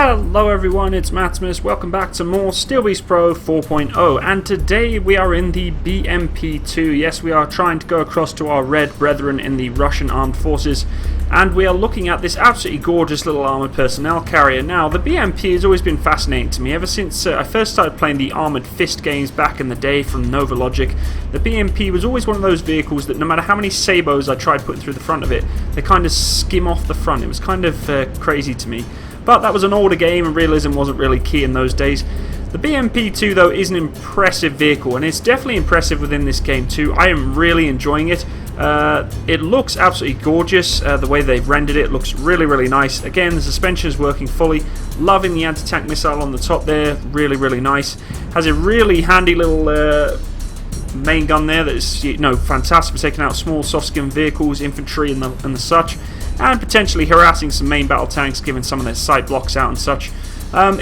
Hello everyone, it's Maximus. Welcome back to more Steel Beast Pro 4.0, and today we are in the BMP2. Yes, we are trying to go across to our red brethren in the Russian armed forces, and we are looking at this absolutely gorgeous little armoured personnel carrier. Now, the BMP has always been fascinating to me ever since I first started playing the Armoured Fist games back in the day from Nova Logic. The BMP was always one of those vehicles that no matter how many sabos I tried putting through the front of it, they kind of skim off the front. It was kind of crazy to me. But that was an older game and realism wasn't really key in those days. The BMP2 though is an impressive vehicle, and it's definitely impressive within this game too. I am really enjoying it. It looks absolutely gorgeous. The way they've rendered it looks really nice. Again, the suspension is working fully. Loving the anti-tank missile on the top there. Really nice. Has a really handy little main gun there that is, you know, fantastic for taking out small soft skin vehicles, infantry and the such, and potentially harassing some main battle tanks, giving some of their side blocks out and such.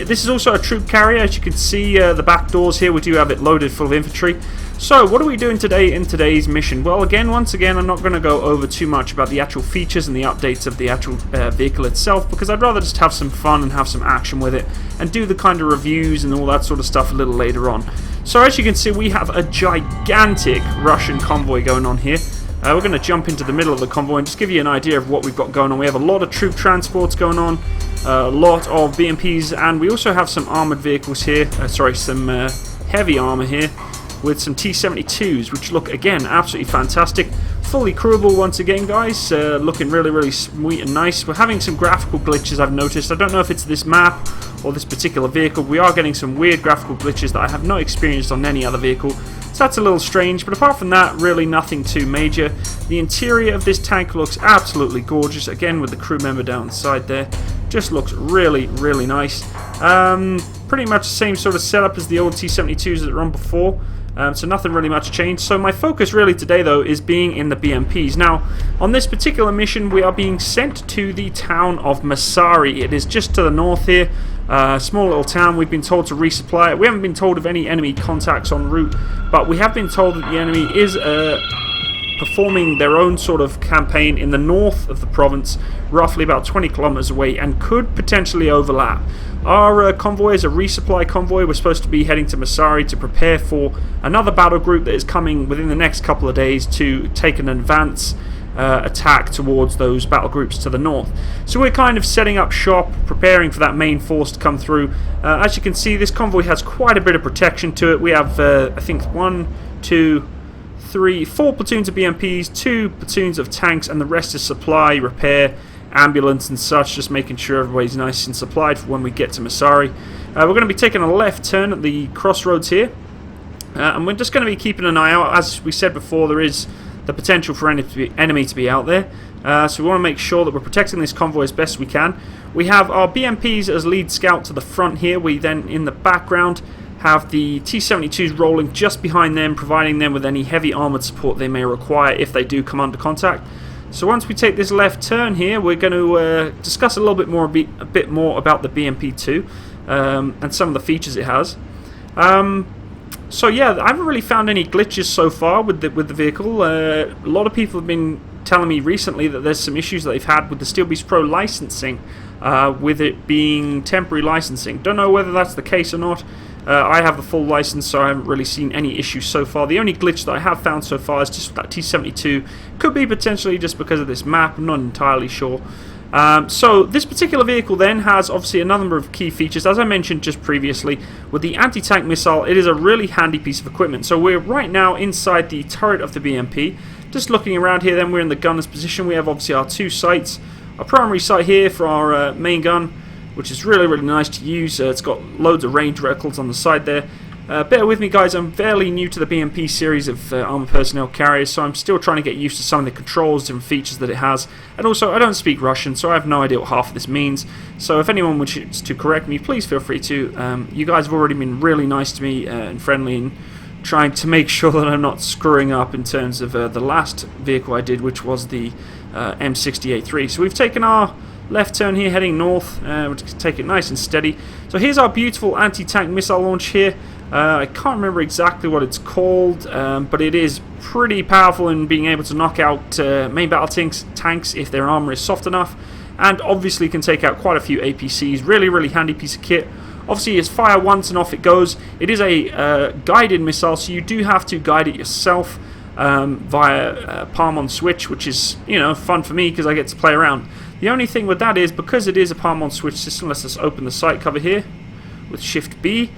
This is also a troop carrier. As you can see, the back doors here, we do have it loaded full of infantry. So what are we doing today in today's mission? Well, once again, I'm not going to go over too much about the actual features and the updates of the actual vehicle itself, because I'd rather just have some fun and have some action with it, and do the kind of reviews and all that sort of stuff a little later on. So as you can see, we have a gigantic Russian convoy going on here. We're going to jump into the middle of the convoy and just give you an idea of what we've got going on. We have a lot of troop transports going on, a lot of BMPs, and we also have some armoured vehicles here, some heavy armour here, with some T-72s, which look, again, absolutely fantastic. Fully crewable once again, guys, looking really sweet and nice. We're having some graphical glitches, I've noticed. I don't know if it's this map or this particular vehicle. We are getting some weird graphical glitches that I have not experienced on any other vehicle. So that's a little strange, but apart from that, really nothing too major. The interior of this tank looks absolutely gorgeous, again with the crew member down the side there. Just looks really nice. Pretty much the same sort of setup as the old T-72s that run before. So nothing really much changed. So my focus really today though is being in the BMPs. Now on this particular mission we are being sent to the town of Masari. It is just to the north here. Small little town. We've been told to resupply it. We haven't been told of any enemy contacts en route, but we have been told that the enemy is performing their own sort of campaign in the north of the province, roughly about 20 kilometers away, and could potentially overlap. Our convoy is a resupply convoy. We're supposed to be heading to Masari to prepare for another battle group that is coming within the next couple of days to take an advance attack towards those battle groups to the north. So we're kind of setting up shop, preparing for that main force to come through. As you can see, this convoy has quite a bit of protection to it. We have, I think, 4 platoons of BMPs, 2 platoons of tanks, and the rest is supply, repair, ambulance and such, just making sure everybody's nice and supplied for when we get to Masari. We're going to be taking a left turn at the crossroads here, and we're just going to be keeping an eye out. As we said before, there is the potential for enemy to be out there, so we want to make sure that we're protecting this convoy as best we can. We have our BMPs as lead scout to the front here. We then, in the background, have the T-72s rolling just behind them, providing them with any heavy armoured support they may require if they do come under contact. So once we take this left turn here, we're going to discuss a little bit more about the BMP2 and some of the features it has. So yeah, I haven't really found any glitches so far with the vehicle. A lot of people have been telling me recently that there's some issues that they've had with the Steel Beast Pro licensing, with it being temporary licensing. Don't know whether that's the case or not. I have the full license, so I haven't really seen any issues so far. The only glitch that I have found so far is just that T-72. Could be potentially just because of this map, I'm not entirely sure. So this particular vehicle then has obviously a number of key features. As I mentioned just previously, with the anti-tank missile, it is a really handy piece of equipment. So we're right now inside the turret of the BMP. Just looking around here then, we're in the gunner's position. We have obviously our 2 sights. Our primary sight here for our main gun, which is really nice to use. It's got loads of range reticles on the side there. Bear with me, guys, I'm fairly new to the BMP series of armoured personnel carriers, so I'm still trying to get used to some of the controls, different features that it has. And also, I don't speak Russian, so I have no idea what half of this means. So if anyone wishes to correct me, please feel free to. You guys have already been really nice to me and friendly, and trying to make sure that I'm not screwing up in terms of the last vehicle I did, which was the M60A3. So we've taken our left turn here, heading north. We'll take it nice and steady. So here's our beautiful anti-tank missile launch here. I can't remember exactly what it's called, but it is pretty powerful in being able to knock out main battle tanks if their armor is soft enough. and obviously can take out quite a few APCs. Really, really handy piece of kit. Obviously, it's fire once and off it goes. It is a guided missile, so you do have to guide it yourself via palm on switch, which is, you know, fun for me because I get to play around. The only thing with that is, because it is a palm on switch system, let's just open the sight cover here with Shift B.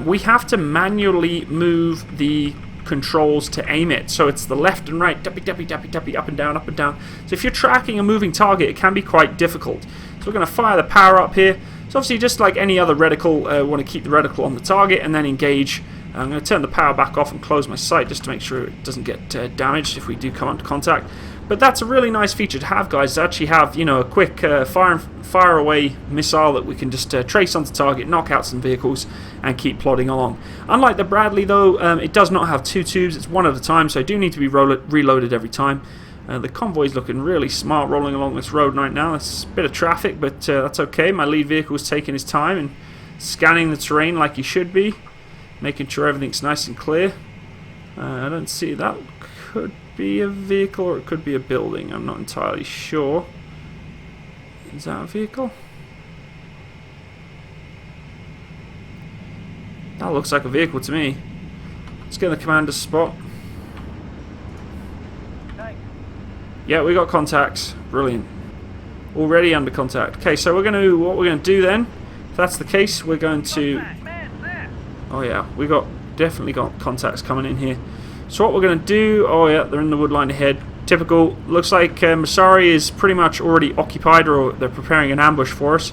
We have to manually move the controls to aim it. So it's the left and right, duppy, duppy, duppy, duppy, up and down, up and down. So if you're tracking a moving target, it can be quite difficult. So we're going to fire the power up here. So obviously, just like any other reticle, we want to keep the reticle on the target and then engage. I'm going to turn the power back off and close my sight just to make sure it doesn't get damaged if we do come into contact. But that's a really nice feature to have, guys, to actually have, you know, a quick fire away missile that we can just trace onto target, knock out some vehicles, and keep plodding along. Unlike the Bradley, though, it does not have two tubes. It's one at a time, so I do need to be reloaded every time. The convoy's looking really smart rolling along this road right now. It's a bit of traffic, but that's okay. My lead vehicle's taking his time and scanning the terrain like he should be, making sure everything's nice and clear. I don't see that. Could be a vehicle or it could be a building. I'm not entirely sure. Is that a vehicle? That looks like a vehicle to me. Let's get the commander's spot. Yeah, we got contacts. Brilliant. Already under contact. Okay, so what we're going to do then, if that's the case, we're going to... Oh yeah, we definitely got contacts coming in here. So what we're going to do... Oh yeah, they're in the wood line ahead. Typical. Looks like Masari is pretty much already occupied, or they're preparing an ambush for us,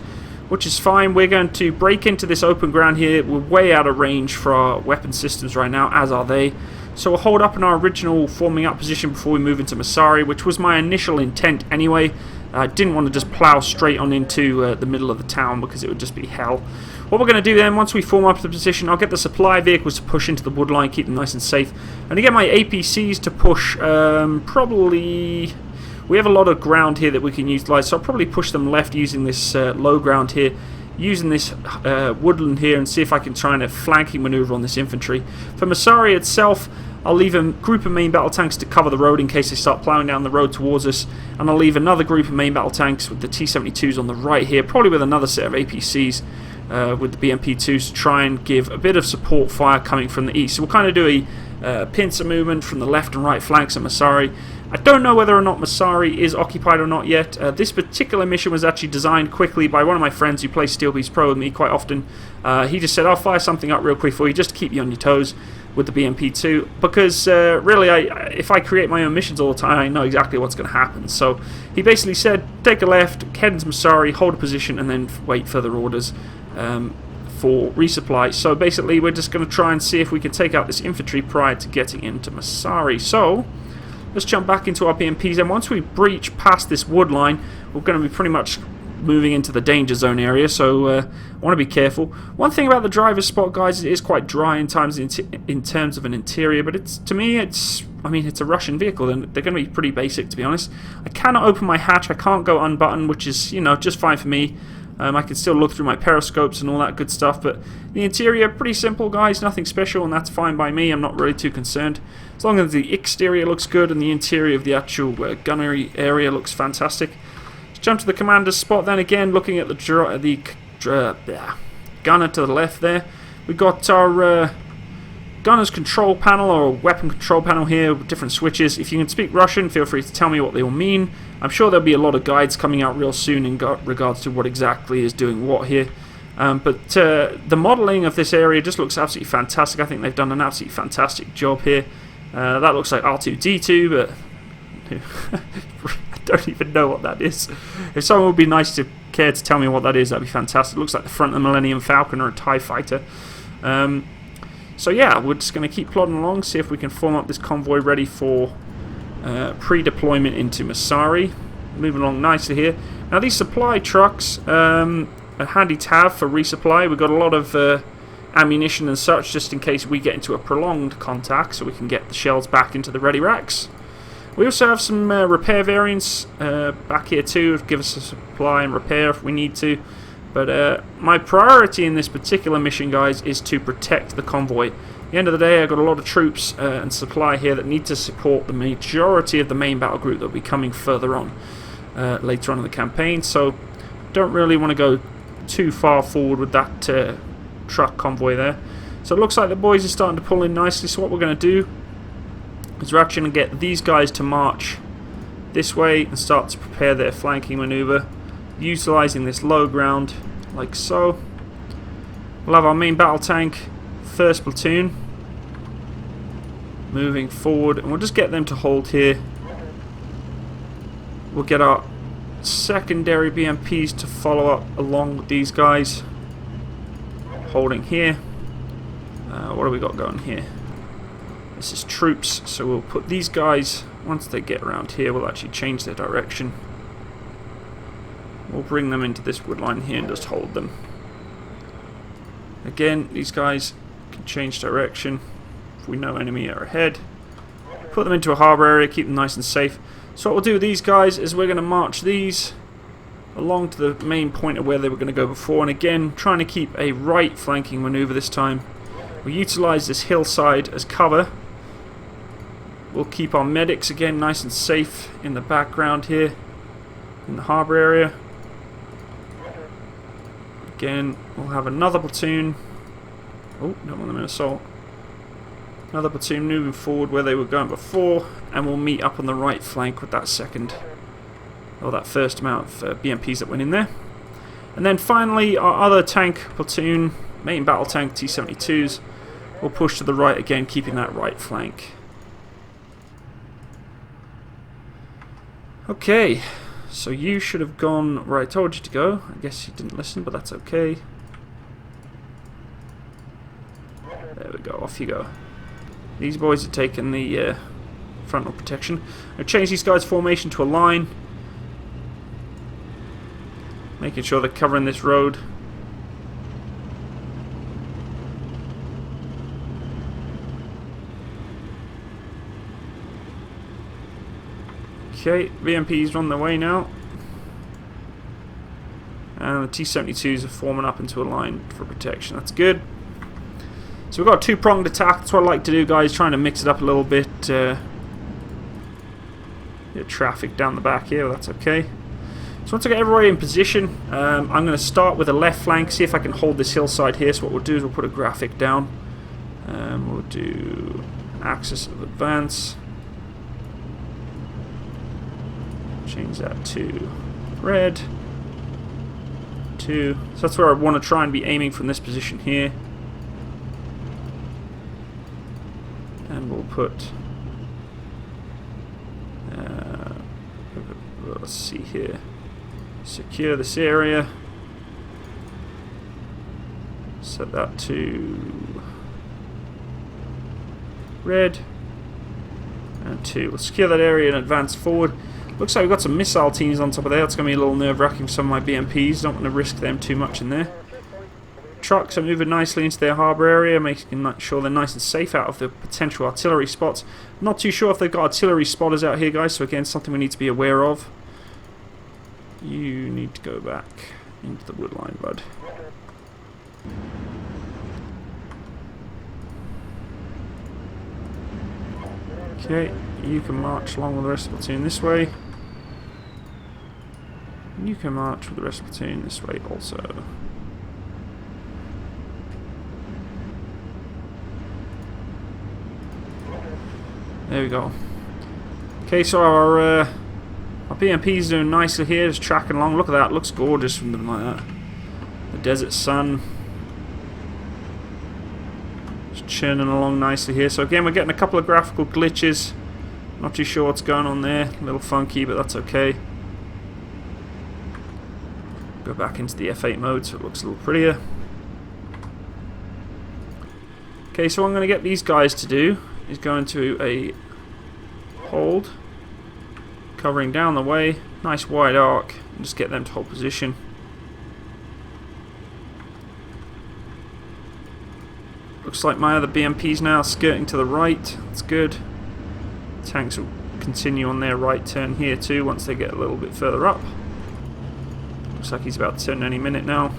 which is fine. We're going to break into this open ground here. We're way out of range for our weapon systems right now, as are they. So we'll hold up in our original forming up position before we move into Masari, which was my initial intent anyway. I didn't want to just plow straight on into the middle of the town because it would just be hell. What we're going to do then, once we form up the position, I'll get the supply vehicles to push into the wood line, keep them nice and safe. And to get my APCs to push, probably... We have a lot of ground here that we can utilize, so I'll probably push them left using this low ground here, using this woodland here, and see if I can try and flanking maneuver on this infantry. For Masari itself, I'll leave a group of main battle tanks to cover the road in case they start plowing down the road towards us, and I'll leave another group of main battle tanks with the T-72s on the right here, probably with another set of APCs with the BMP2s to try and give a bit of support fire coming from the east. So we'll kind of do a pincer movement from the left and right flanks of Masari. I don't know whether or not Masari is occupied or not yet. This particular mission was actually designed quickly by one of my friends who plays Steel Beast Pro with me quite often. He just said, I'll fire something up real quick for you just to keep you on your toes with the BMP2, because really if I create my own missions all the time, I know exactly what's going to happen. So he basically said, take a left, head into Masari, hold a position, and then wait further orders for resupply. So basically we're just going to try and see if we can take out this infantry prior to getting into Masari. So let's jump back into our BMPs, and once we breach past this wood line, we're going to be pretty much moving into the danger zone area, so I want to be careful. One thing about the driver's spot, guys, it is quite dry in terms of an interior, but to me it's a Russian vehicle, and they're going to be pretty basic, to be honest. I cannot open my hatch, I can't go unbutton, which is, you know, just fine for me. I can still look through my periscopes and all that good stuff, but the interior, pretty simple, guys, nothing special, and that's fine by me. I'm not really too concerned. As long as the exterior looks good and the interior of the actual gunnery area looks fantastic. Let's jump to the commander's spot then again, looking at the gunner to the left there. We've got our gunner's control panel, or weapon control panel here with different switches. If you can speak Russian, feel free to tell me what they all mean. I'm sure there'll be a lot of guides coming out real soon in regards to what exactly is doing what here. But the modelling of this area just looks absolutely fantastic. I think they've done an absolutely fantastic job here. That looks like R2-D2, but I don't even know what that is. If someone would be nice to care to tell me what that is, that'd be fantastic. It looks like the front of the Millennium Falcon or a TIE fighter. So yeah, we're just going to keep plodding along, see if we can form up this convoy ready for pre-deployment into Masari. Moving along nicely here. Now these supply trucks are handy to have for resupply. We've got a lot of ammunition and such just in case we get into a prolonged contact, so we can get the shells back into the ready racks. We also have some repair variants back here too, to give us a supply and repair if we need to. But my priority in this particular mission, guys, is to protect the convoy. At the end of the day, I've got a lot of troops and supply here that need to support the majority of the main battle group that will be coming further on. later on in the campaign, so don't really want to go too far forward with that truck convoy there. So it looks like the boys are starting to pull in nicely, so what we're going to do is we're actually going to get these guys to march this way and start to prepare their flanking maneuver, utilizing this low ground like so. We'll have our main battle tank, first platoon, moving forward, and we'll just get them to hold here. We'll get our secondary BMPs to follow up along with these guys, holding here. What do we got going here? This is troops, so we'll put these guys, once they get around here, we'll actually change their direction. We'll bring them into this wood line here and just hold them. Again, these guys can change direction if we know enemy are ahead. Put them into a harbour area, keep them nice and safe. So what we'll do with these guys is we're going to march these along to the main point of where they were going to go before, and again trying to keep a right flanking maneuver this time. We'll utilise this hillside as cover. We'll keep our medics again nice and safe in the background here in the harbour area. Again, we'll have another platoon. Oh, don't want them in assault. Another platoon moving forward where they were going before, and we'll meet up on the right flank with that second, or that first amount of BMPs that went in there. And then finally, our other tank platoon, main battle tank T-72s, will push to the right again, keeping that right flank. Okay, so you should have gone where I told you to go. I guess you didn't listen, but that's okay. There we go, off you go. These boys are taking the frontal protection. I've changed these guys' formation to a line, making sure they're covering this road. Okay, BMPs are on their way now. And the T-72s are forming up into a line for protection. That's good. So we've got a two-pronged attack. That's what I like to do, guys, trying to mix it up a little bit. Traffic down the back here, that's okay. So once I get everybody in position, I'm going to start with the left flank, see if I can hold this hillside here. So what we'll do is we'll put a graphic down. We'll do axis of advance. Change that to red. 2. So that's where I want to try and be aiming from this position here. And we'll put let's see here, secure this area, set that to red, and 2. We'll secure that area and advance forward. Looks like we've got some missile teams on top of there. It's going to be a little nerve-wracking for some of my BMPs. Don't want to risk them too much in there. Trucks are moving nicely into their harbour area, making sure they're nice and safe out of the potential artillery spots. Not too sure if they've got artillery spotters out here, guys, so again, something we need to be aware of. You need to go back into the wood line, bud. Okay, you can march along with the rest of the platoon this way. You can march with the rest of the platoon this way also. There we go. Okay, so our BMP's doing nicely here, just tracking along. Look at that, looks gorgeous from them like that. The desert sun. Just churning along nicely here. So again, we're getting a couple of graphical glitches. Not too sure what's going on there. A little funky, but that's okay. Go back into the F8 mode so it looks a little prettier. Okay, so what I'm going to get these guys to do is go into a hold, covering down the way, nice wide arc, and just get them to hold position. Looks like my other BMP's now skirting to the right. That's good. Tanks will continue on their right turn here too once they get a little bit further up. Looks like he's about to turn any minute now.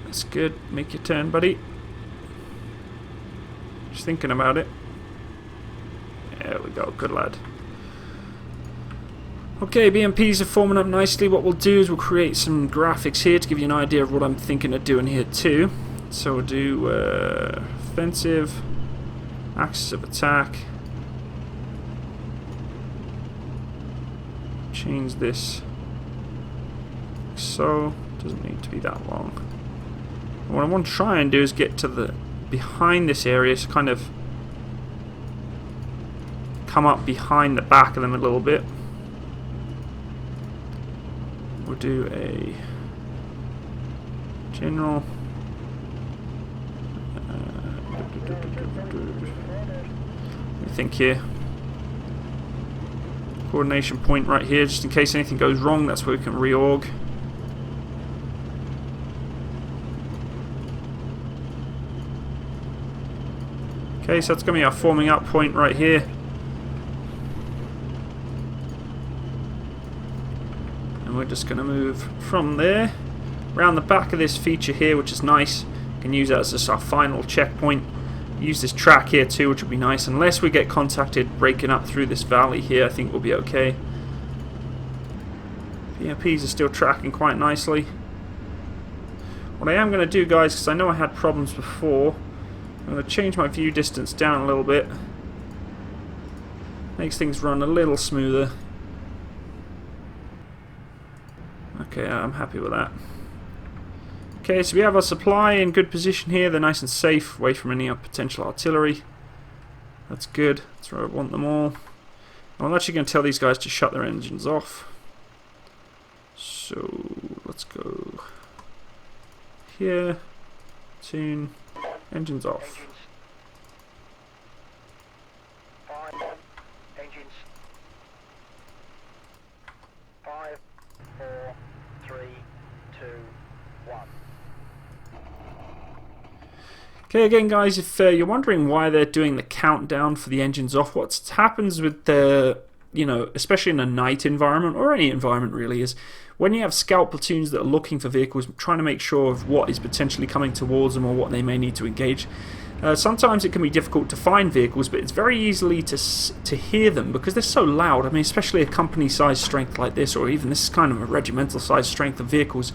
That's good. Make your turn, buddy. Just thinking about it. There we go. Good lad. Okay, BMPs are forming up nicely. What we'll do is we'll create some graphics here to give you an idea of what I'm thinking of doing here too. So we'll do offensive, axis of attack, change this so, doesn't need to be that long. What I want to try and do is get to the behind this area, so kind of come up behind the back of them a little bit. We'll do a general. I think here. Coordination point right here, just in case anything goes wrong, that's where we can reorg. Okay, so that's going to be our forming up point right here. And we're just going to move from there around the back of this feature here, which is nice. We can use that as just our final checkpoint. Use this track here too, which will be nice. Unless we get contacted breaking up through this valley here, I think we'll be okay. BMPs are still tracking quite nicely. What I am going to do, guys, because I know I had problems before, I'm going to change my view distance down a little bit. Makes things run a little smoother. Okay, I'm happy with that. Okay, so we have our supply in good position here. They're nice and safe, away from any potential artillery. That's good. That's where I want them all. I'm actually going to tell these guys to shut their engines off. So, let's go here. Tune. Engines off. Engines. 5, 4, 3, 2, 1. Okay, again, guys, if you're wondering why they're doing the countdown for the engines off, what happens with the, especially in a night environment, or any environment really, is when you have scout platoons that are looking for vehicles, trying to make sure of what is potentially coming towards them or what they may need to engage. Sometimes it can be difficult to find vehicles, but it's very easily to hear them because they're so loud. I mean, especially a company-sized strength like this, or even this is kind of a regimental-sized strength of vehicles.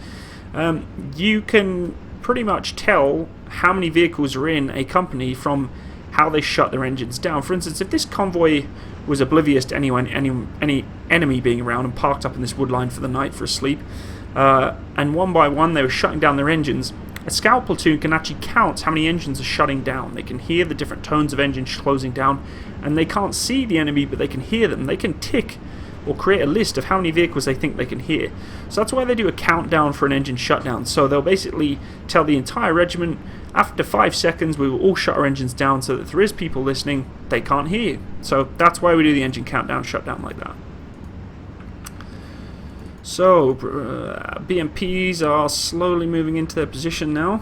You can pretty much tell how many vehicles are in a company from how they shut their engines down. For instance, if this convoy was oblivious to any enemy being around and parked up in this wood line for the night for a sleep, and one by one they were shutting down their engines, a scout platoon can actually count how many engines are shutting down. They can hear the different tones of engines closing down, and they can't see the enemy, but they can hear them. They can tick or create a list of how many vehicles they think they can hear. So that's why they do a countdown for an engine shutdown. So they'll basically tell the entire regiment, after 5 seconds we will all shut our engines down so that if there is people listening, they can't hear you. So that's why we do the engine countdown shutdown like that. So BMPs are slowly moving into their position now.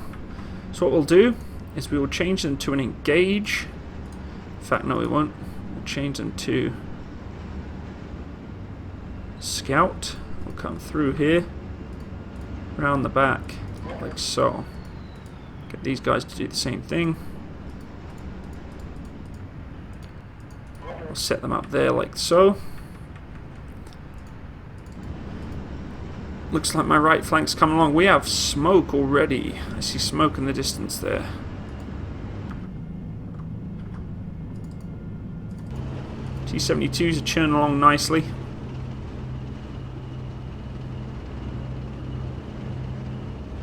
So what we'll do is we will change them to an engage. In fact, no, we won't. We'll change them to scout. We'll come through here, around the back, like so. Get these guys to do the same thing. We'll set them up there like so. Looks like my right flank's coming along. We have smoke already. I see smoke in the distance there. T-72s are churning along nicely.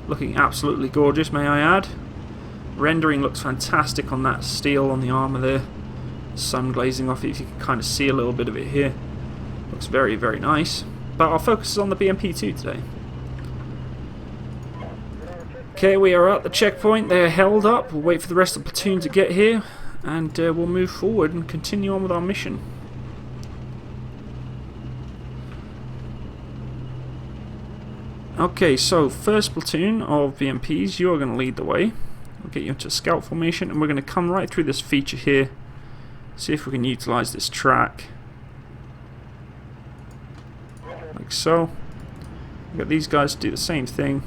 Looking absolutely gorgeous, may I add. Rendering looks fantastic on that steel on the armour there. Sun glazing off it, if you can kind of see a little bit of it here. Looks very, very nice. But our focus is on the BMP2 today. Okay, we are at the checkpoint. They're held up. We'll wait for the rest of the platoon to get here, and we'll move forward and continue on with our mission. Okay, so first platoon of BMPs, you are going to lead the way. We'll get you into scout formation, and we're going to come right through this feature here. See if we can utilize this track. Like so. We've got these guys to do the same thing.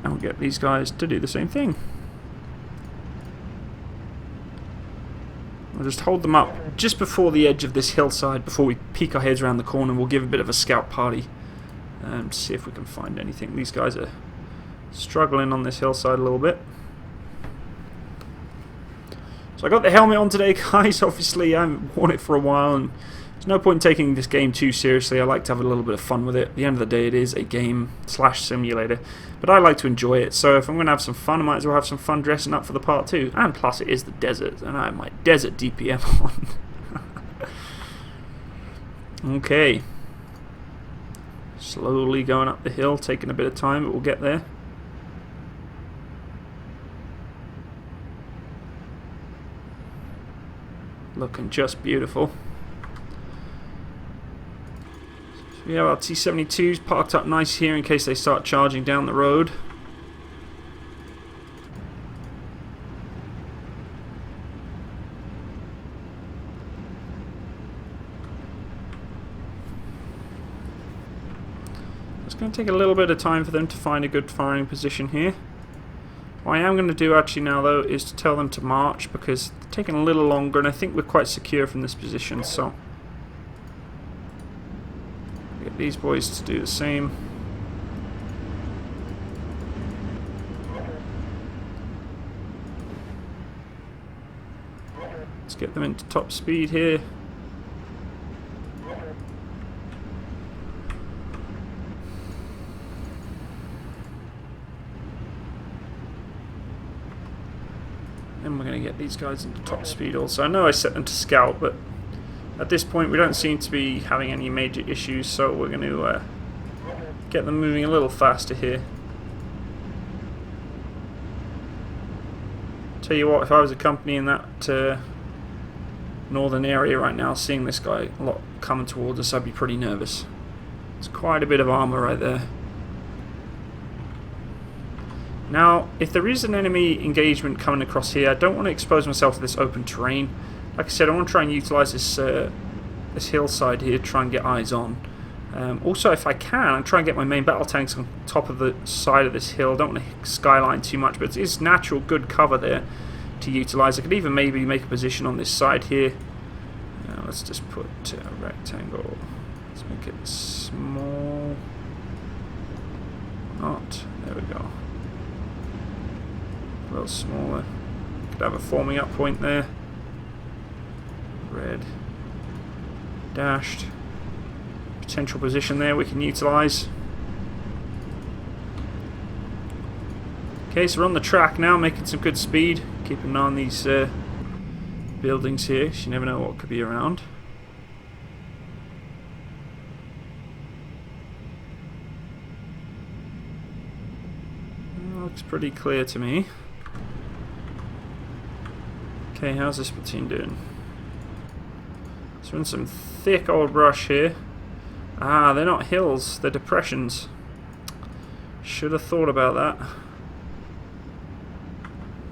And we'll get these guys to do the same thing. We'll just hold them up just before the edge of this hillside before we peek our heads around the corner. We'll give a bit of a scout party to see if we can find anything. These guys are struggling on this hillside a little bit. So I got the helmet on today, guys. Obviously I haven't worn it for a while, and there's no point in taking this game too seriously. I like to have a little bit of fun with it. At the end of the day, it is a game / simulator, but I like to enjoy it. So if I'm going to have some fun, I might as well have some fun dressing up for the part too. And plus, it is the desert, and I have my desert DPM on. Okay. Slowly going up the hill, taking a bit of time, but we'll get there. Looking just beautiful. We have our T-72s parked up nice here in case they start charging down the road. It's going to take a little bit of time for them to find a good firing position here. What I am going to do actually now though is to tell them to march, because it's taking a little longer and I think we're quite secure from this position, so get these boys to do the same. Let's get them into top speed here. And we're going to get these guys into top speed also. I know I set them to scout, but at this point we don't seem to be having any major issues, so we're going to get them moving a little faster here. Tell you what, if I was a company in that northern area right now, seeing this guy a lot coming towards us, I'd be pretty nervous. It's quite a bit of armor right there. Now, if there is an enemy engagement coming across here, I don't want to expose myself to this open terrain. Like I said, I want to try and utilize this this hillside here, try and get eyes on. Also, if I can, I'll try and get my main battle tanks on top of the side of this hill. I don't want to skyline too much, but it is natural, good cover there to utilize. I could even maybe make a position on this side here. Let's just put a rectangle. Let's make it small. Not. There we go. A little smaller. Could have a forming up point there. Red. Dashed. Potential position there we can utilise. Okay, so we're on the track now, making some good speed. Keeping an eye on these buildings here, 'cause you never know what could be around. Looks pretty clear to me. Okay, how's this platoon doing? So we're in some thick old brush here. Ah, they're not hills, they're depressions. Should have thought about that.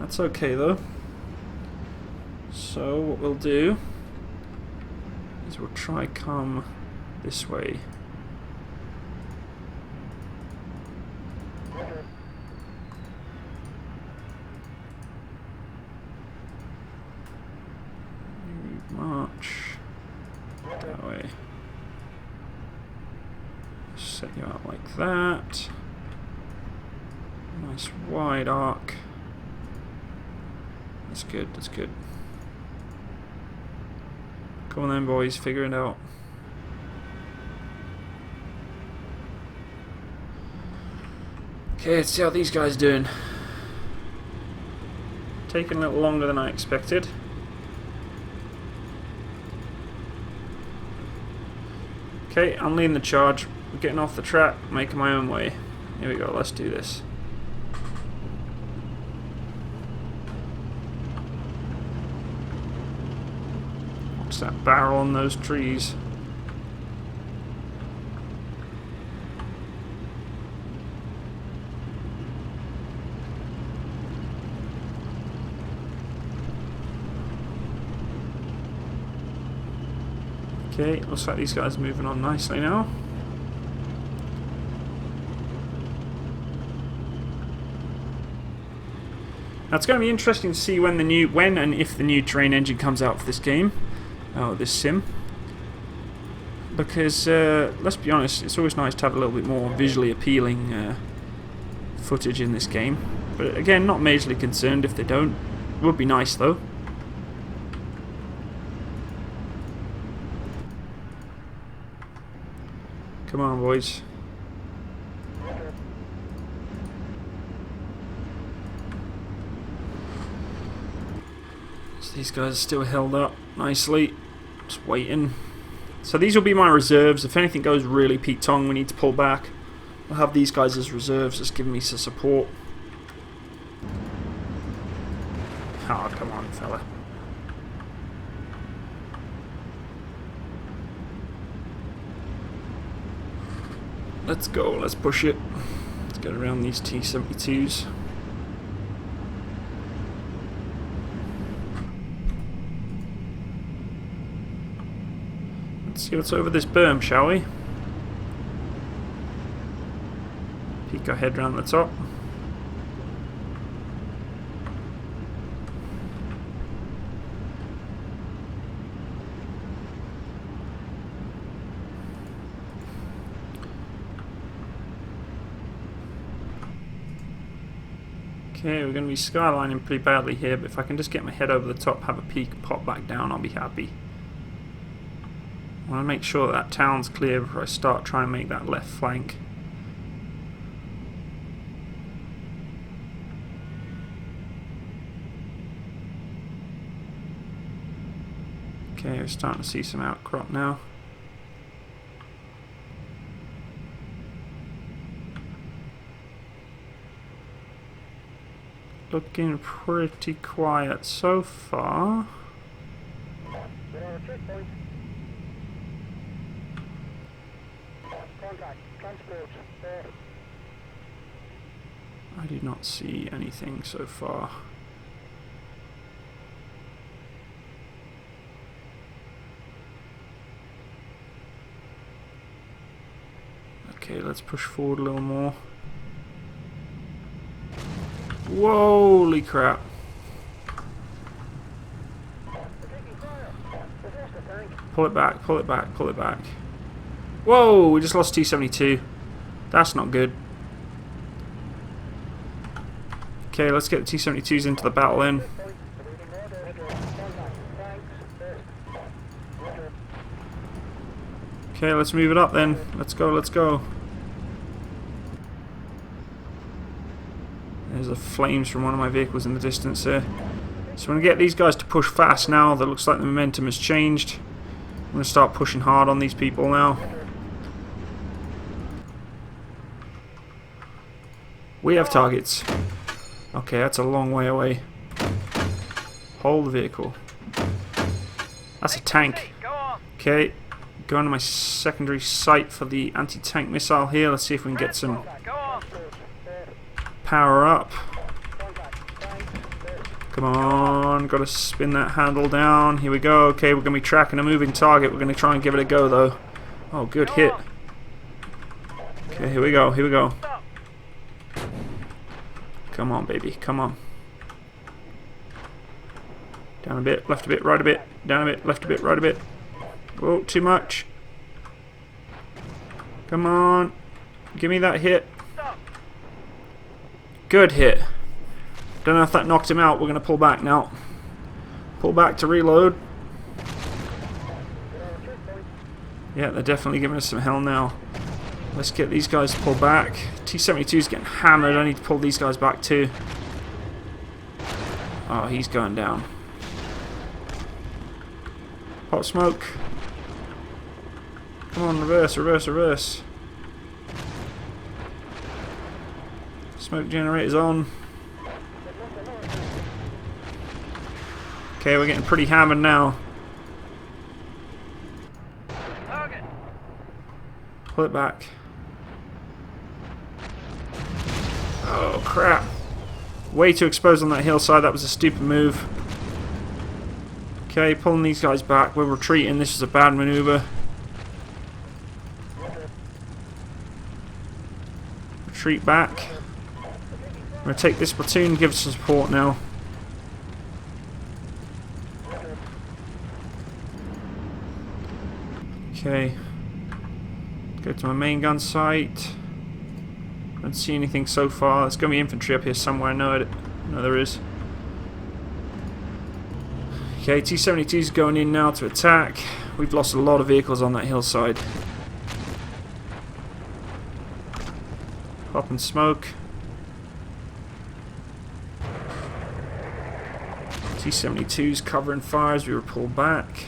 That's okay though. So what we'll do is we'll try come this way. March that way. Set you out like that. Nice wide arc. That's good, that's good. Come on then, boys, figure it out. Okay, let's see how these guys doing. Taking a little longer than I expected. Okay, I'm leading the charge. We're getting off the track, making my own way. Here we go, let's do this. What's that barrel on those trees? Okay, looks like these guys are moving on nicely now. Now That's going to be interesting to see when and if the new terrain engine comes out for this game. Oh, this sim. Because, let's be honest, it's always nice to have a little bit more visually appealing footage in this game. But again, not majorly concerned if they don't. Would be nice though. Come on, boys. So these guys are still held up nicely. Just waiting. So these will be my reserves. If anything goes really Pete Tong, we need to pull back. I'll have these guys as reserves, just giving me some support. Oh, come on, fella. Let's go, let's push it. Let's get around these T-72s. Let's see what's over this berm, shall we? Peek our head round the top. Okay, we're going to be skylining pretty badly here, but if I can just get my head over the top, have a peek, and pop back down, I'll be happy. I want to make sure that town's clear before I start trying to make that left flank. Okay, we're starting to see some outcrop now. Looking pretty quiet so far. I do not see anything so far. Okay, let's push forward a little more. Holy crap. Pull it back, pull it back, pull it back. Whoa, we just lost T-72. That's not good. Okay, let's get the T-72s into the battle then. Okay, let's move it up then. Let's go, let's go. There's the flames from one of my vehicles in the distance there. So I'm going to get these guys to push fast now. That looks like the momentum has changed. I'm going to start pushing hard on these people now. We have targets. Okay, that's a long way away. Hold the vehicle. That's a tank. Okay, going to my secondary site for the anti-tank missile here. Let's see if we can get some power up. Come on, gotta spin that handle down. Here we go. Okay, we're gonna be tracking a moving target. We're gonna try and give it a go though. Oh, good hit. Okay, here we go, here we go. Come on, baby, come on. Down a bit, left a bit, right a bit, down a bit, left a bit, right a bit. Oh, too much. Come on. Give me that hit. Good hit. Don't know if that knocked him out. We're going to pull back now. Pull back to reload. Yeah, they're definitely giving us some hell now. Let's get these guys to pull back. T-72 is getting hammered. I need to pull these guys back too. Oh, he's going down. Hot smoke. Come on, reverse, reverse, reverse. Smoke generator's on. Okay, we're getting pretty hammered now. Pull it back. Oh crap. Way too exposed on that hillside. That was a stupid move. Okay, pulling these guys back. We're retreating. This is a bad maneuver. Retreat back. I'm going to take this platoon and give it some support now. Okay. Go to my main gun site. Don't see anything so far. There's going to be infantry up here somewhere. I know it. No, there is. Okay, T-72's going in now to attack. We've lost a lot of vehicles on that hillside. Pop and smoke. T-72's covering fire as we were pulled back.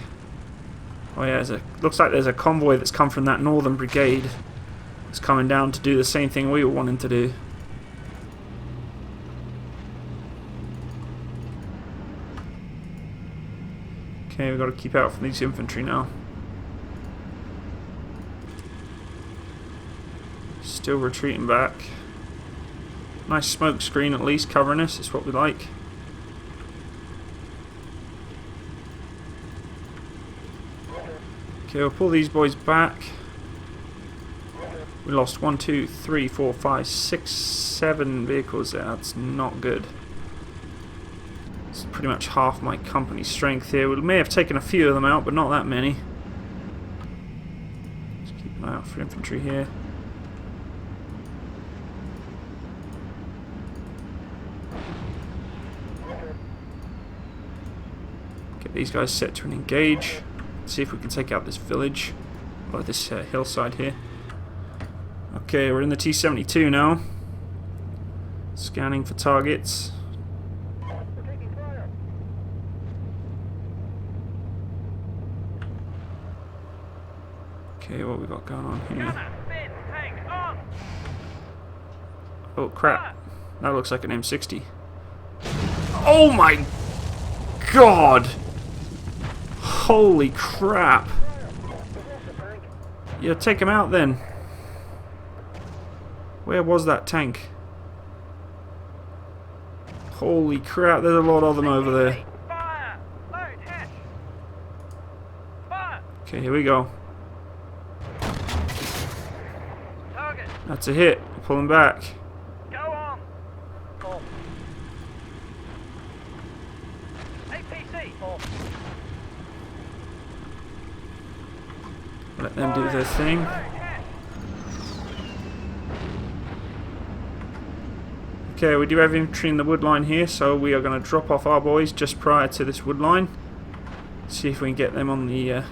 Oh yeah, looks like there's a convoy that's come from that northern brigade. It's coming down to do the same thing we were wanting to do. Okay, we've got to keep out from these infantry now. Still retreating back. Nice smoke screen at least covering us, it's what we like. Okay, we'll pull these boys back. We lost 1, 2, 3, 4, 5, 6, 7 vehicles there. That's not good. It's pretty much half my company strength here. We may have taken a few of them out, but not that many. Just keep an eye out for infantry here. Get these guys set to an engage. See if we can take out this village, or this hillside here. Okay, we're in the T-72 now. Scanning for targets. Okay, what we got going on here? Oh crap, that looks like an M60. Oh my god! Holy crap! Yeah, take him out then. Where was that tank? Holy crap, there's a lot of them over there. Okay, here we go. That's a hit. Pull him back. Go on. APC. Let them do their thing. Okay, we do have infantry in the wood line here, so we are going to drop off our boys just prior to this wood line. See if we can get them on the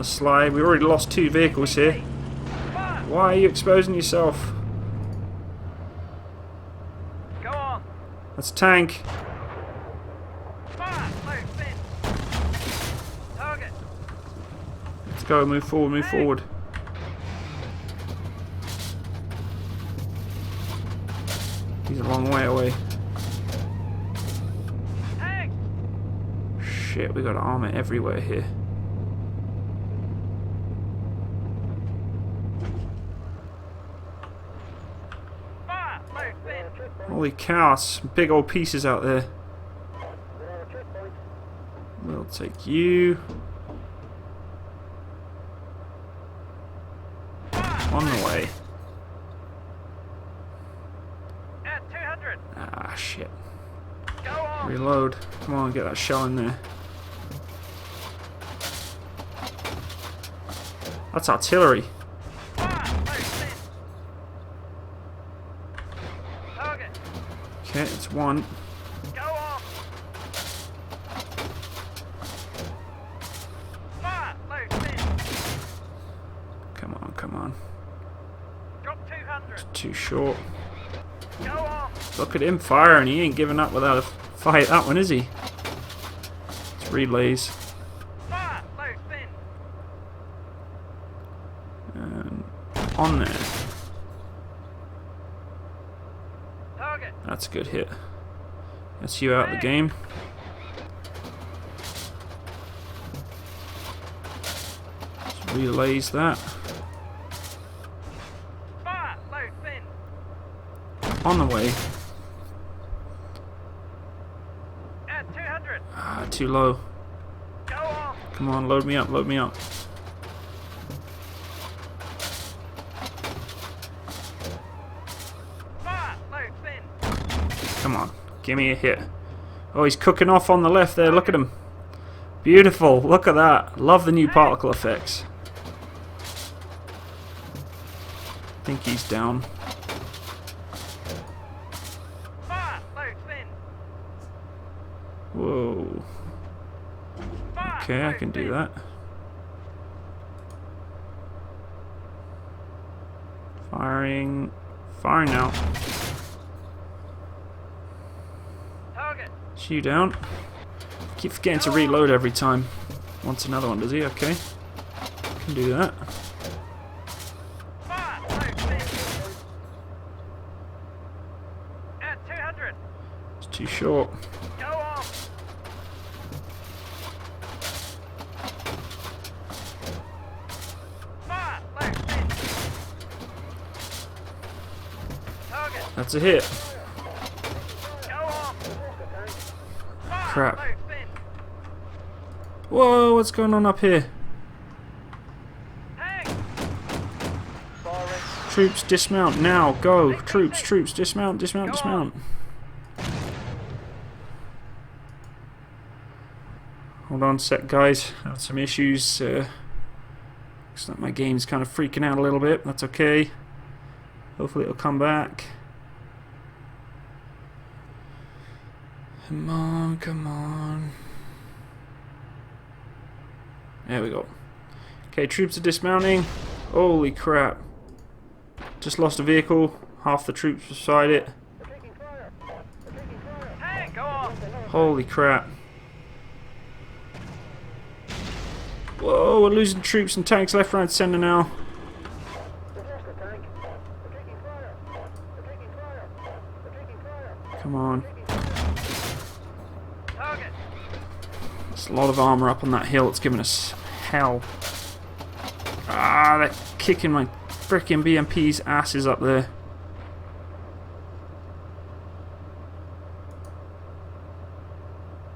slide. We already lost 2 vehicles here. Why are you exposing yourself? Go on. That's a tank. Target. Let's go, move forward, move forward. He's a long way away. Tank. Shit, we got armor everywhere here. Holy cow, some big old pieces out there. We'll take you. On the way. Ah, shit. Reload. Come on, get that shell in there. That's artillery. Okay, it's one. Go on. Come on, come on. Drop 200. It's too short. Go on. Look at him firing. He ain't giving up without a fight, that one, is he? It's relays. And on there. Target. That's a good hit. That's you out of the game. Just relays that. On the way. At 200. Ah, too low. Go on. Come on, load me up, load me up. Come on, give me a hit. Oh, he's cooking off on the left there, look at him. Beautiful, look at that. Love the new particle effects. I think he's down. Fire! Load thin! Whoa. Fire! Okay, I load can do thin. that. Firing. Firing now. Target! Is you down? Keep forgetting to reload every time. Wants another one, does he? Okay. Can do that. Fire! Load thin! At 200! It's too short. Go on! Fire! Load thin! Target! That's a hit. Go on! Fire! Crap. Load thin! Whoa, what's going on up here? Hang! Troops, dismount now. Go. Troops, dismount, dismount, Go dismount. Hold on a sec, guys. I have some issues. Looks like my game's kind of freaking out a little bit. That's okay. Hopefully it'll come back. Come on, come on. There we go. Okay, troops are dismounting. Holy crap. Just lost a vehicle. Half the troops beside it. Hang! Go on! Holy crap. Whoa, we're losing troops and tanks left, right, centre now. Come on. Target! There's a lot of armour up on that hill. It's giving us hell. Ah, they're kicking my frickin' BMP's asses up there.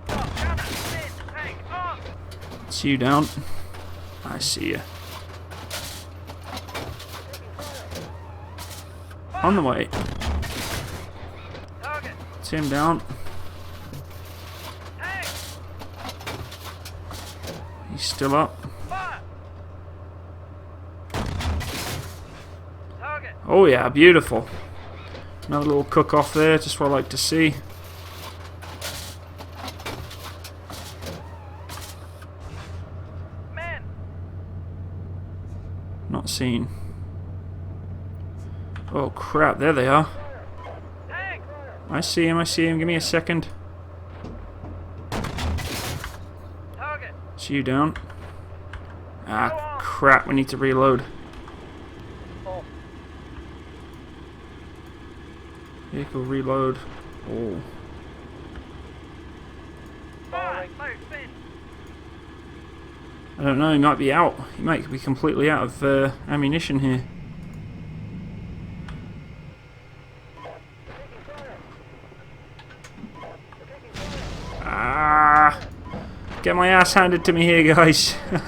Top gunner! Thin! Hang on! It's you down. I see you. On the way. Target! It's him down. Hang! He's still up. Fire! Target! Oh yeah, beautiful. Another little cook-off there, just what I like to see. Men! Not seen. Oh crap, there they are. Hang! I see him, I see him. Give me a second. Target! It's you down. Ah, crap, we need to reload. Vehicle reload. Oh. Fire! Load thin! I don't know, he might be out. He might be completely out of ammunition here. Ah! Get my ass handed to me here, guys. Go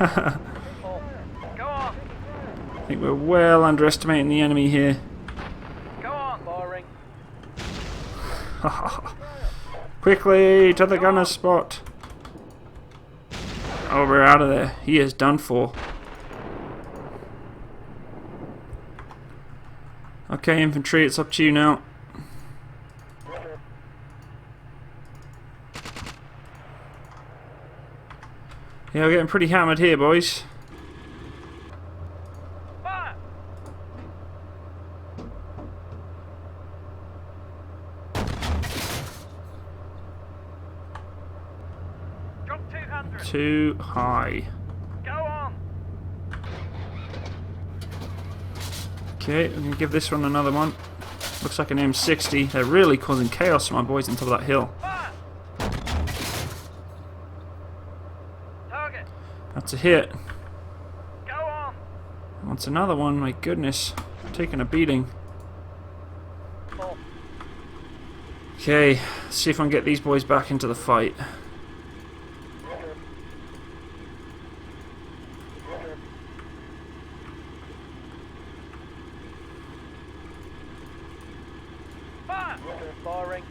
on! I think we're well underestimating the enemy here. Go on! Firing! Quickly to the gunner spot. Oh, we're out of there. He is done for. Okay, infantry, it's up to you now. Yeah, we're getting pretty hammered here, boys. Fire! Drop 200! Too high. Go on! Okay, we're going to give this one another one. Looks like an M60. They're really causing chaos for my boys on top of that hill. Fire! Target! That's a hit. Go on! Wants another one, my goodness. Taking a beating. Okay, let's see if I can get these boys back into the fight. Fire! Firing!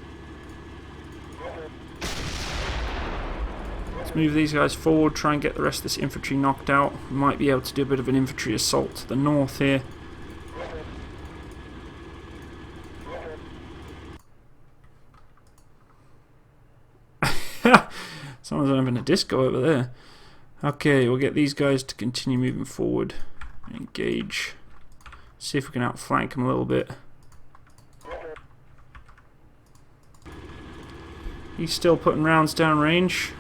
Let's move these guys forward, try and get the rest of this infantry knocked out. We might be able to do a bit of an infantry assault to the north here. Someone's having a disco over there. Okay, we'll get these guys to continue moving forward. Engage. See if we can outflank them a little bit. He's still putting rounds down range.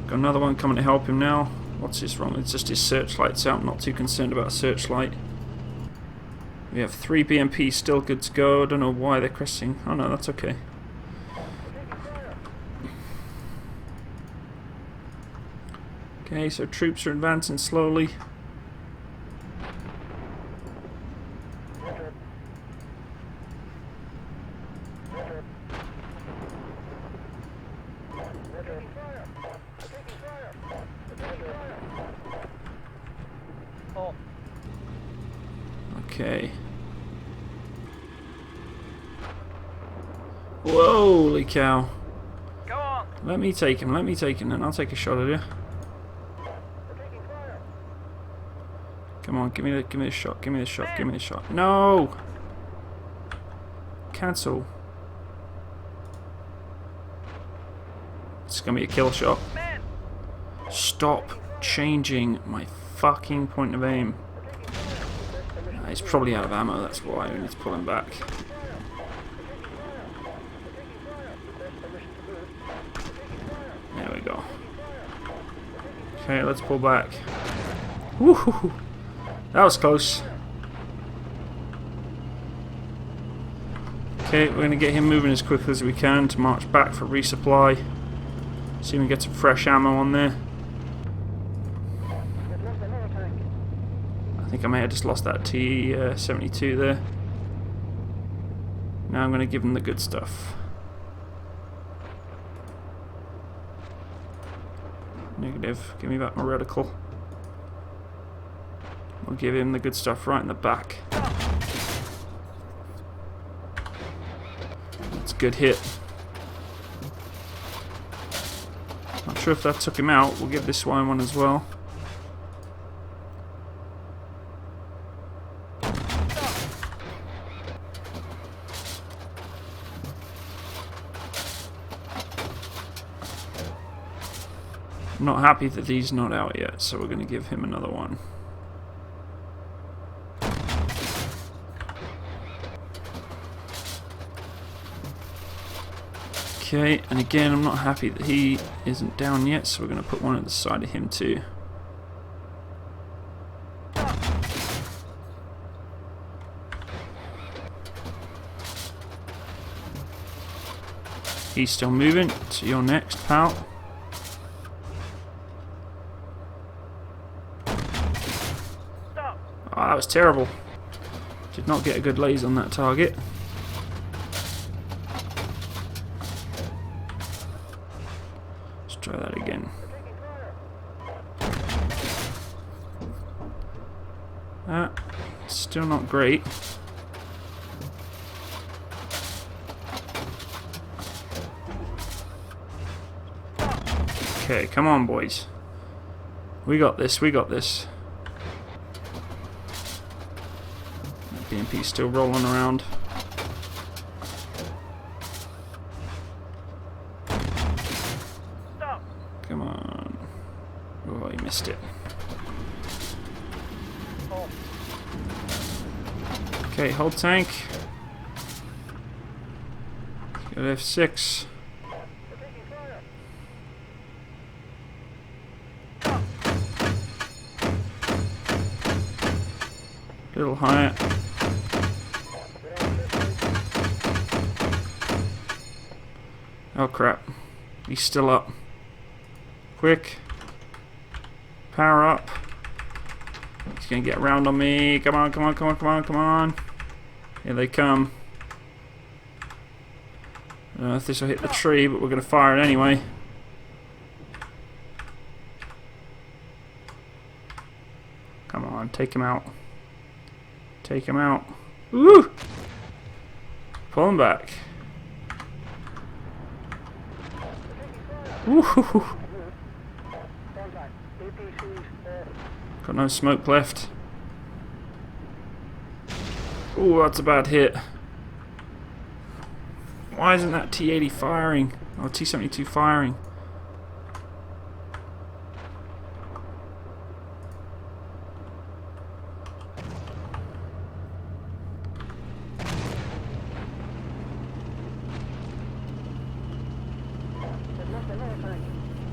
Got another one coming to help him now. What's his wrong? It's just his searchlight's out. I'm not too concerned about searchlight. We have 3 BMP still good to go. I don't know why they're cresting. Oh no, that's okay. Okay, so troops are advancing slowly. Okay. Holy cow. Go on. Let me take him, and I'll take a shot at you. Come on, give me the shot, give me the shot, give me the shot. No! Cancel. It's gonna be a kill shot. Men. Stop changing my fucking point of aim. He's probably out of ammo, that's why we need to pull him back. There we go. Okay, let's pull back. Woohoo! That was close. Okay, we're going to get him moving as quickly as we can to march back for resupply. See if we can get some fresh ammo on there. I think I may have just lost that T-72 there. Now I'm going to give him the good stuff. Negative. Give me back my reticle. We'll give him the good stuff right in the back. That's a good hit. Not sure if that took him out. We'll give this one as well. I'm not happy that he's not out yet, so we're going to give him another one. Okay, and again, I'm not happy that he isn't down yet, so we're going to put one at the side of him too. He's still moving, so you're next, pal. Oh, that was terrible. Did not get a good laze on that target. Let's try that again. Still not great. Okay, come on, boys. We got this, we got this. BMP still rolling around. Stop. Come on. Oh, he missed it. Okay, hold tank. Got F6. A little higher. Oh crap. He's still up. Quick. Power up. He's gonna get around on me. Come on, come on, come on, come on, come on. Here they come. I don't know if this will hit the tree, but we're gonna fire it anyway. Come on, take him out. Take him out. Woo! Pull him back. Woo! Got no smoke left. Ooh, that's a bad hit. Why isn't that T-80 firing? Or T-72 firing?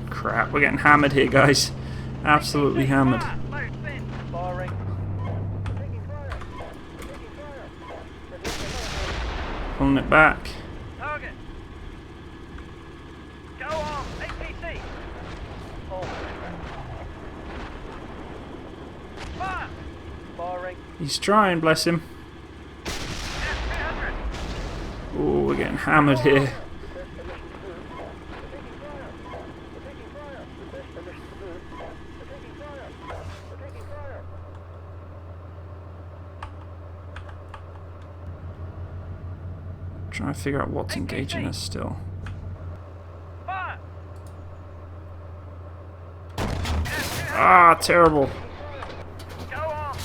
Crap, we're getting hammered here, guys. Absolutely hammered. Firing. Pulling it back. Target. Go on. APC. Oh. Fire. Firing. He's trying, bless him. F-300. Oh, we're getting hammered here. Trying to figure out what's engaging us still. Fire. Ah, terrible. Go on.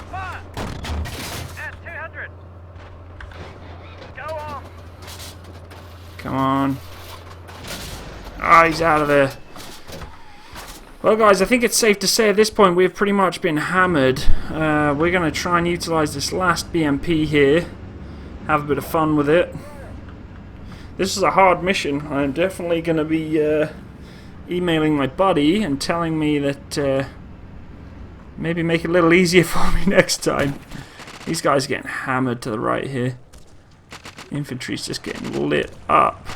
Fire. F-200. Go on. Come on. Ah, he's out of there. Well, guys, I think it's safe to say at this point we've pretty much been hammered. We're going to try and utilize this last BMP here. Have a bit of fun with it. This is a hard mission. I'm definitely going to be emailing my buddy and telling me that maybe make it a little easier for me next time. These guys are getting hammered to the right here. Infantry's just getting lit up.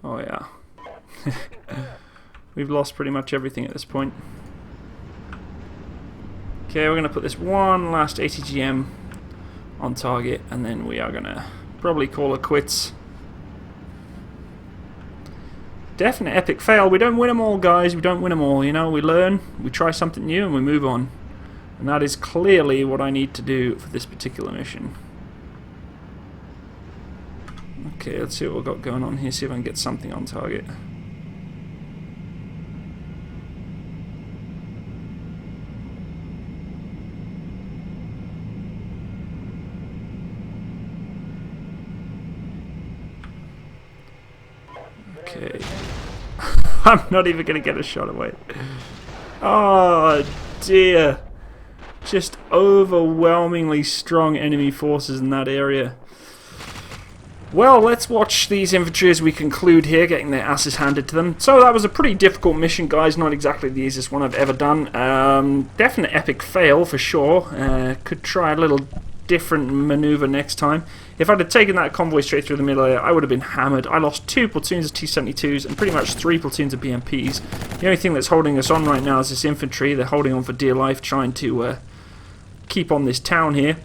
Oh yeah. We've lost pretty much everything at this point. Okay, we're going to put this one last ATGM on target, and then we are going to probably call it quits. Definite epic fail. We don't win them all, guys. We don't win them all. You know, we learn, we try something new, and we move on. And that is clearly what I need to do for this particular mission. Okay, let's see what we've got going on here, see if I can get something on target. Okay. I'm not even going to get a shot away. Oh dear. Just overwhelmingly strong enemy forces in that area. Well, let's watch these infantry as we conclude here, getting their asses handed to them. So that was a pretty difficult mission, guys. Not exactly the easiest one I've ever done. Definite epic fail, for sure. Could try a little different maneuver next time. If I'd have taken that convoy straight through the middle area, I would have been hammered. I lost 2 platoons of T-72s and pretty much 3 platoons of BMPs. The only thing that's holding us on right now is this infantry. They're holding on for dear life, trying to keep on this town here.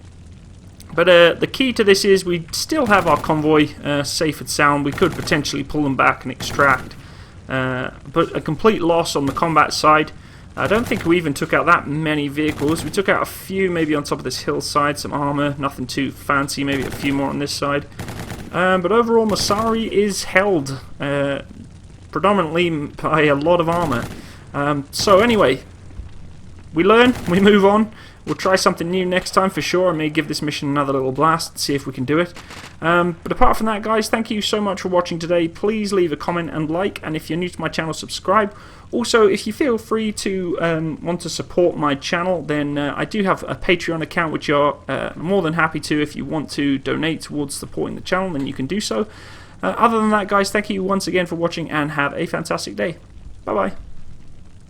But the key to this is we still have our convoy safe and sound. We could potentially pull them back and extract. But a complete loss on the combat side. I don't think we even took out that many vehicles. We took out a few maybe on top of this hillside, some armor, nothing too fancy, maybe a few more on this side. But overall Masari is held predominantly by a lot of armor. So anyway, we learn, we move on. We'll try something new next time for sure. I may give this mission another little blast, see if we can do it. But apart from that, guys, thank you so much for watching today. Please leave a comment and like, and if you're new to my channel, subscribe. Also, if you feel free to want to support my channel, then I do have a Patreon account, which you're more than happy to. If you want to donate towards supporting the channel, then you can do so. Other than that, guys, thank you once again for watching, and have a fantastic day. Bye-bye.